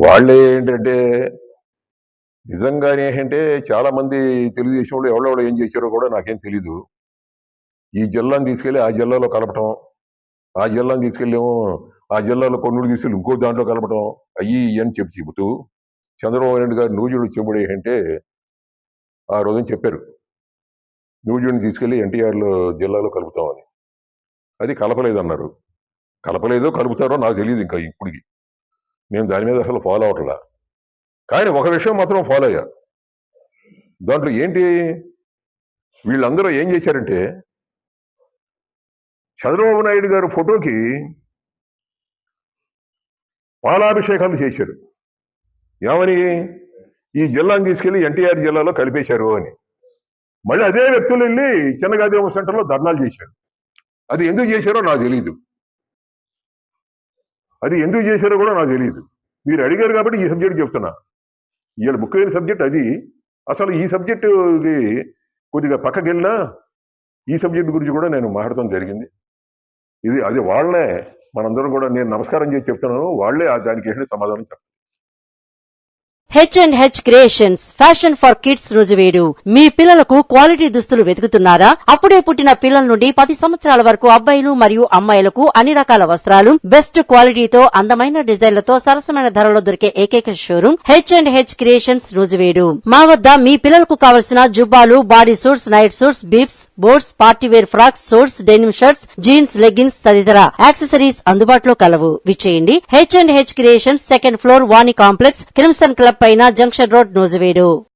వాళ్ళే ఏంటంటే నిజంగానే ఏంటంటే చాలా మంది తెలుగుదేశంలో ఎవరెవరు ఏం చేశారో కూడా నాకేం తెలీదు. ఈ జిల్లాను తీసుకెళ్లి ఆ జిల్లాలో కలపటం, ఆ జిల్లాను తీసుకెళ్ళేమో ఆ జిల్లాలో కొన్నూరు తీసుకెళ్ళి ఇంకో దాంట్లో కలపటం, అయ్యి ఇయ్యి అని చెబుతూ చంద్రబాబు నాయుడు గారు నూజుడు చెంబుడు ఏంటంటే ఆ రోజున చెప్పారు. నూజుడిని తీసుకెళ్లి ఎన్టీఆర్లో జిల్లాలో కలుపుతామని. అది కలపలేదన్నారు. కలపలేదో కలుపుతారో నాకు తెలియదు ఇంకా ఇప్పటికి. నేను దాని మీద అసలు ఫాలో అవట్లా. కానీ ఒక విషయం మాత్రం ఫాలో అయ్యా. దాంట్లో ఏంటి వీళ్ళందరూ ఏం చేశారంటే చంద్రబాబు నాయుడు గారు ఫోటోకి పాలాభిషేకాలు చేశారు. ఏమని? ఈ జిల్లాను తీసుకెళ్లి ఎన్టీఆర్ జిల్లాలో కలిపేశారు అని. మళ్ళీ అదే వ్యక్తులు వెళ్ళి చిన్నగాదేవ సెంటర్లో ధర్నాలు చేశారు. అది ఎందుకు చేశారో నాకు తెలియదు. అది ఎందుకు చేశారో కూడా నాకు తెలియదు. మీరు అడిగారు కాబట్టి ఈ సబ్జెక్ట్ చెప్తున్నా. వీళ్ళ ముఖ్యమైన సబ్జెక్ట్ అది. అసలు ఈ సబ్జెక్టు కొద్దిగా పక్కకి వెళ్ళినా ఈ సబ్జెక్ట్ గురించి కూడా నేను మాట్లాడటం జరిగింది. ఇది అది వాళ్ళే మనందరం కూడా నేను నమస్కారం చేసి చెప్తున్నాను. వాళ్ళే దానికి ఏంటి సమాధానం చెప్తారు. H&H creations fashion for kids రుజువేడు. మీ పిల్లలకు క్వాలిటీ దుస్తులు వెతుకుతున్నారా? అప్పుడే పుట్టిన పిల్లల నుండి 10 సంవత్సరాల వరకు అబ్బాయిలు మరియు అమ్మాయిలకు అన్ని రకాల వస్త్రాలు బెస్ట్ క్వాలిటీతో అందమైన డిజైన్లతో సరసమైన ధరలో దొరికే ఏకైక షోరూం H&H క్రియేషన్స్ రుజువేడు. మా వద్ద మీ పిల్లలకు కావలసిన జుబ్బాలు, body suits, night suits, bibs, boots, partywear frocks, suits, denim shirts, jeans, leggings తదితర యాక్సెసరీస్ అందుబాటులో కలవు. విచ్చేయండి. H&H creations, second floor, Vani complex, crimson club పైన, జంక్షన్ రోడ్, నూజివీడు.